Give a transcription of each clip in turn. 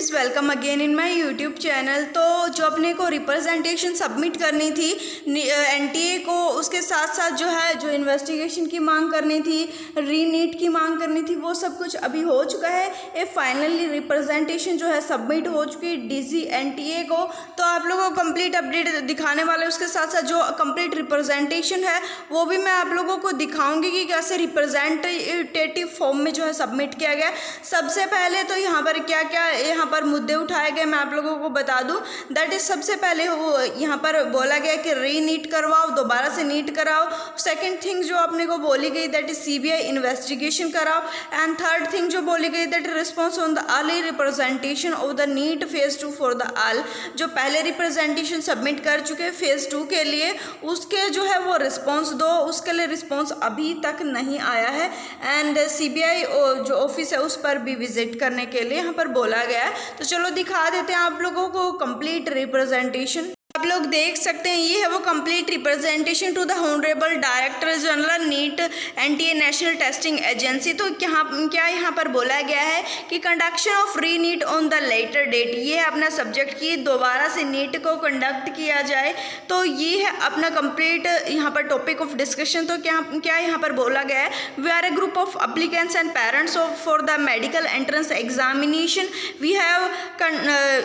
Friends, welcome again in my YouTube channel. तो जो अपने को रिप्रेजेंटेशन सबमिट करनी थी एनटीए को, उसके साथ साथ जो इन्वेस्टिगेशन की मांग करनी थी, रीनीट की मांग करनी थी, वो सब कुछ अभी हो चुका है। ये फाइनली रिप्रेजेंटेशन जो है सबमिट हो चुकी है डीजी एनटीए को। तो आप लोगों को कंप्लीट अपडेट दिखाने वाले, उसके साथ साथ जो कंप्लीट रिप्रेजेंटेशन है वो भी मैं आप लोगों को दिखाऊंगी कि कैसे रिप्रेजेंटेटिव फॉर्म में जो है सबमिट किया गया। सबसे पहले तो यहाँ पर क्या क्या यहाँ पर मुद्दे उठाए गए मैं आप लोगों को बता दूं। दैट इज सबसे पहले वो यहाँ पर बोला गया कि रीनीट करवाओ, दोबारा से नीट कराओ। सेकंड थिंग जो अपने को बोली गई दैट इज सीबीआई इन्वेस्टिगेशन कराओ। एंड थर्ड थिंग जो बोली गई that response on the early representation of the NEET phase 2 for the all. जो पहले रिप्रेजेंटेशन सबमिट कर चुके फेज 2 के लिए, उसके जो है वो रिस्पॉन्स दो। उसके लिए रिस्पॉन्स अभी तक नहीं आया है। एंड सीबीआई जो ऑफिस है उस पर भी विजिट करने के लिए यहाँ पर बोला गया है। तो चलो दिखा देते हैं आप लोगों को कंप्लीट रिप्रेजेंटेशन। आप लोग देख सकते हैं ये है वो complete representation to the honourable director general NEET NTA national testing agency. तो क्या यहाँ पर बोला गया है कि conduction of re NEET on the later date, ये है अपना सब्जेक्ट की दोबारा से नीट को कंडक्ट किया जाए। तो ये है अपना कंप्लीट यहाँ पर टॉपिक ऑफ डिस्कशन। तो क्या यहाँ पर बोला गया है, we are a group of applicants and parents of for the medical entrance examination. We have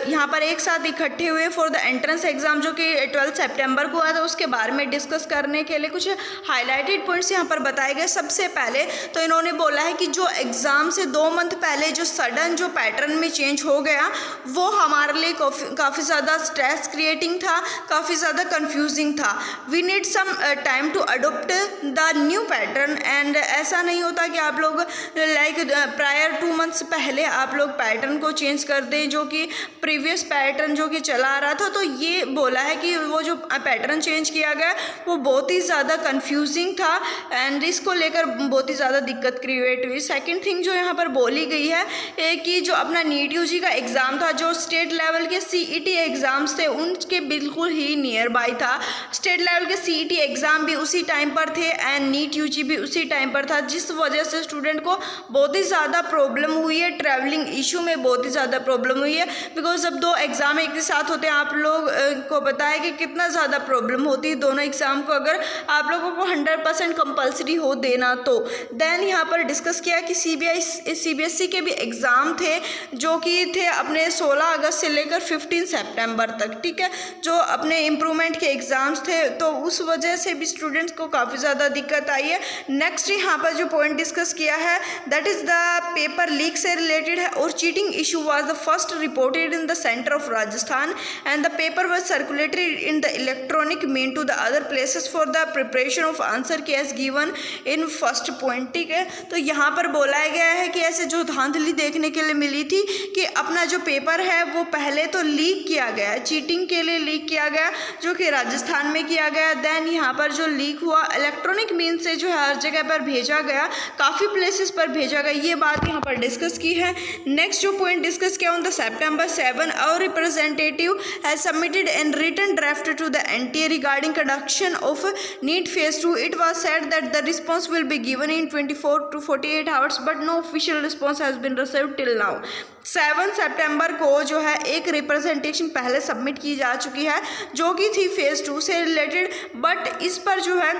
यहाँ पर एक साथ इकट्ठे हुए फॉर द एंट्रेंस एग्जाम जो कि 12 सितंबर को हुआ था, उसके बारे में डिस्कस करने के लिए कुछ हाईलाइटेड पॉइंट्स यहाँ पर बताए गए। सबसे पहले तो इन्होंने बोला है कि जो एग्ज़ाम से 2 मंथ पहले जो सडन जो पैटर्न में चेंज हो गया, वो हमारे लिए काफ़ी ज़्यादा स्ट्रेस क्रिएटिंग था, काफ़ी ज़्यादा कंफ्यूजिंग था। We need some time to adopt the new pattern. And ऐसा नहीं होता कि आप लोग लाइक प्रायर 2 मंथ्स पहले आप लोग पैटर्न को चेंज कर दें, जो कि प्रीवियस पैटर्न जो कि चला आ रहा था। तो ये बोला है कि वो जो पैटर्न चेंज किया गया वो बहुत ही ज़्यादा कंफ्यूजिंग था एंड इसको लेकर बहुत ही ज़्यादा दिक्कत क्रिएट हुई। सेकंड थिंग जो यहाँ पर बोली गई है कि जो अपना नीट यूजी का एग्ज़ाम था, जो स्टेट लेवल के सीईटी एग्ज़ाम्स थे उनके बिल्कुल ही नियर बाय था। स्टेट लेवल के सीईटी एग्ज़ाम भी उसी टाइम पर थे एंड नीट यूजी भी उसी टाइम पर था, जिस वजह से स्टूडेंट को बहुत ही ज़्यादा प्रॉब्लम हुई है। ट्रैवलिंग इशू में बहुत ही ज़्यादा प्रॉब्लम हुई है, बिकॉज जब 2 एग्ज़ाम एक साथ होते हैं, आप लोग को पता है कि कितना ज़्यादा प्रॉब्लम होती है दोनों एग्ज़ाम को अगर आप लोगों को 100% कंपलसरी हो देना तो। देन यहाँ पर डिस्कस किया कि सीबीएसई के भी एग्ज़ाम थे जो कि थे अपने 16 अगस्त से लेकर 15 सितंबर तक, ठीक है, जो अपने इम्प्रूवमेंट के एग्ज़ाम्स थे। तो उस वजह से भी स्टूडेंट्स को काफ़ी ज़्यादा दिक्कत आई है। नेक्स्ट यहाँ पर जो पॉइंट डिस्कस किया है that is the paper leak से रिलेटेड है, और cheating issue was the first reported in the centre of Rajasthan and the paper was circulated in the electronic mean to the other places for the preparation of answer key as given in first point, ठीक है। तो यहाँ पर बोला गया है कि ऐसे जो धांधली देखने के लिए मिली थी कि अपना जो पेपर है वो पहले तो लीक किया गया, चीटिंग के लिए लीक किया गया, जो कि राजस्थान में किया गया। देन यहाँ पर जो लीक हुआ इलेक्ट्रॉनिक मीन से जो है हर जगह पर भेजा गया, काफ़ी प्लेसेस पर भेजा गया, ये बात यहाँ पर डिस्कस की है। नेक्स्ट जो पॉइंट डिस्कस किया on the September 7 our representative has submitted in written draft to the NTA regarding conduction of NEET phase 2. It was said that the response will be given in 24 to 48 hours, but no official response has been received till now. 7 सितंबर को जो है एक representation पहले submit की जा चुकी है जो कि थी फेज 2 से रिलेटेड, बट इस पर जो है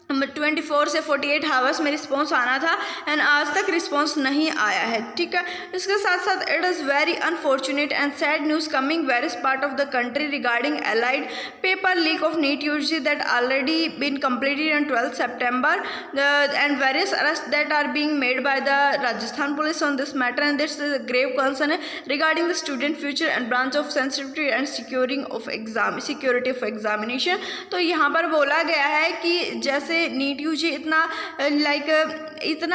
24 से 48 आवर्स में रिस्पॉन्स आना था एंड आज तक रिस्पॉन्स नहीं आया है, ठीक है। इसके साथ साथ it is very unfortunate and sad news coming various part of the country regarding alleged paper leak of NEET UG that already been completed on 12 September and various arrests that are being made by the Rajasthan police on this matter, and this is a grave concern regarding the student future and branch of sensitivity and security of examination। तो यहाँ पर बोला गया है कि जैसे NEET UG इतना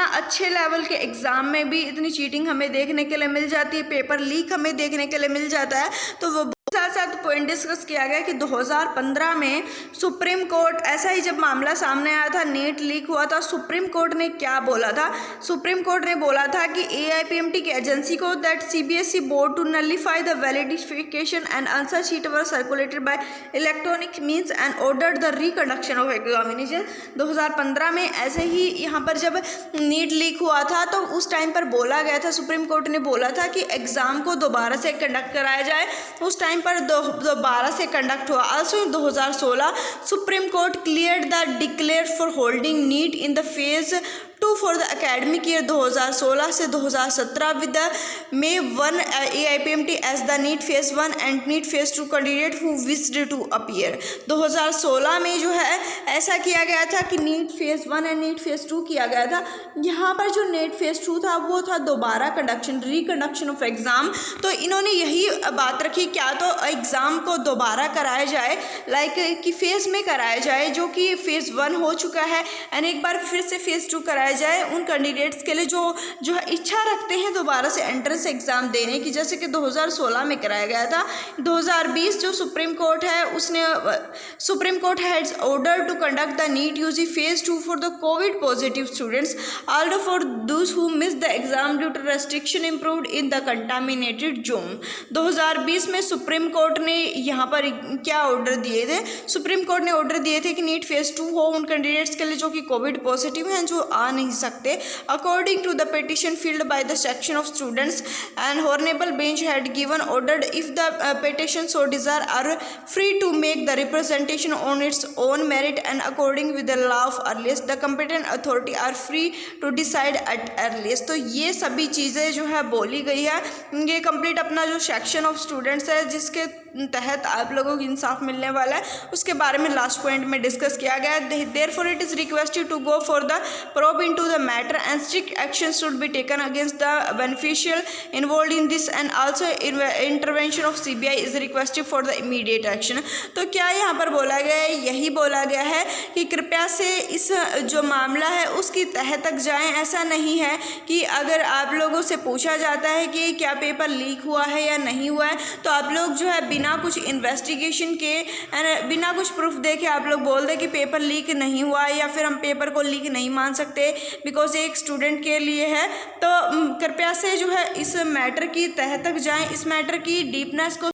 अच्छे लेवल के एग्ज़ाम में भी इतनी चीटिंग हमें देखने के लिए मिल जाती है, पेपर लीक हमें देखने के लिए मिल जाता है, तो वो साथ साथ पॉइंट डिस्कस किया गया कि 2015 में सुप्रीम कोर्ट, ऐसा ही जब मामला सामने आया था, नीट लीक हुआ था, सुप्रीम कोर्ट ने क्या बोला था? सुप्रीम कोर्ट ने बोला था कि AIPMT की एजेंसी को that CBSE board to nullify the validification and answer sheet were circulated by electronic means and ordered the reconduction of examination. 2015 में ऐसे ही यहाँ पर जब नीट लीक हुआ था तो उस टाइम पर बोला गया था, सुप्रीम कोर्ट ने बोला था कि एग्ज़ाम को दोबारा से कंडक्ट कराया जाए। उस टाइम पर दोबारा से कंडक्ट हुआ। Also in 2016 supreme court cleared the declare for holding NEET in the phase 2 for the academic year 2016 से 2017 with the May 1 AIPMT as the NEET phase 1 and NEET phase 2 candidate who wished to appear. 2016 में जो है ऐसा किया गया था कि NEET phase 1 and NEET phase 2 किया गया था। यहाँ पर जो नीट फेज 2 था वो था दोबारा रिकंडक्शन ऑफ एग्ज़ाम। तो इन्होंने यही बात रखी, क्या तो एग्ज़ाम को दोबारा कराया जाए, लाइक कि फेज़ में कराया जाए जो कि फेज़ 1 हो चुका है, एंड एक बार फिर से फेज़ 2 कराया जाए उन कैंडिडेट्स के लिए जो है इच्छा रखते हैं दोबारा से एंट्रेंस एग्ज़ाम देने की, जैसे कि 2016 में कराया गया था। 2020 जो सुप्रीम कोर्ट है उसने supreme court has order to conduct the NEET UG phase 2 for the covid positive students also for those who miss the exam due to restriction improved in the contaminated zone. 2020 में supreme court ने यहाँ पर क्या order दिए थे? Supreme court ने order दिए थे कि नीट फेज 2 हो उन कैंडिडेट्स के लिए जो कि कोविड पॉजिटिव हैं, जो आ नहीं सकते। According to the petition filed by the section of students and honourable bench had given order if the petition so desire are free to make the representation on its own merit and according with the law of earliest the competent authority are free to decide at earliest। तो ये सभी चीज़ें जो है बोली गई है। ये कंप्लीट अपना जो सेक्शन ऑफ स्टूडेंट्स है जिसके तहत आप लोगों को इंसाफ मिलने वाला है उसके बारे में लास्ट पॉइंट में डिस्कस किया गया है। Therefore it is requested to go for the probe into the matter and strict action should be taken against the beneficial involved in this and also intervention of CBI is requested for the immediate action। तो क्या यहाँ पर बोला गया है? यही बोला गया है कि कृपया से इस जो मामला है उसकी तह तक जाएं। ऐसा नहीं है कि अगर आप लोगों से पूछा जाता है कि क्या पेपर लीक हुआ है या नहीं हुआ है तो आप लोग जो है बिना कुछ इन्वेस्टिगेशन के बिना कुछ प्रूफ देखे आप लोग बोल दें कि पेपर लीक नहीं हुआ है या फिर हम पेपर को लीक नहीं मान सकते बिकॉज एक स्टूडेंट के लिए है। तो कृपया से जो है इस मैटर की तह तक जाएं, इस मैटर की डीपनेस को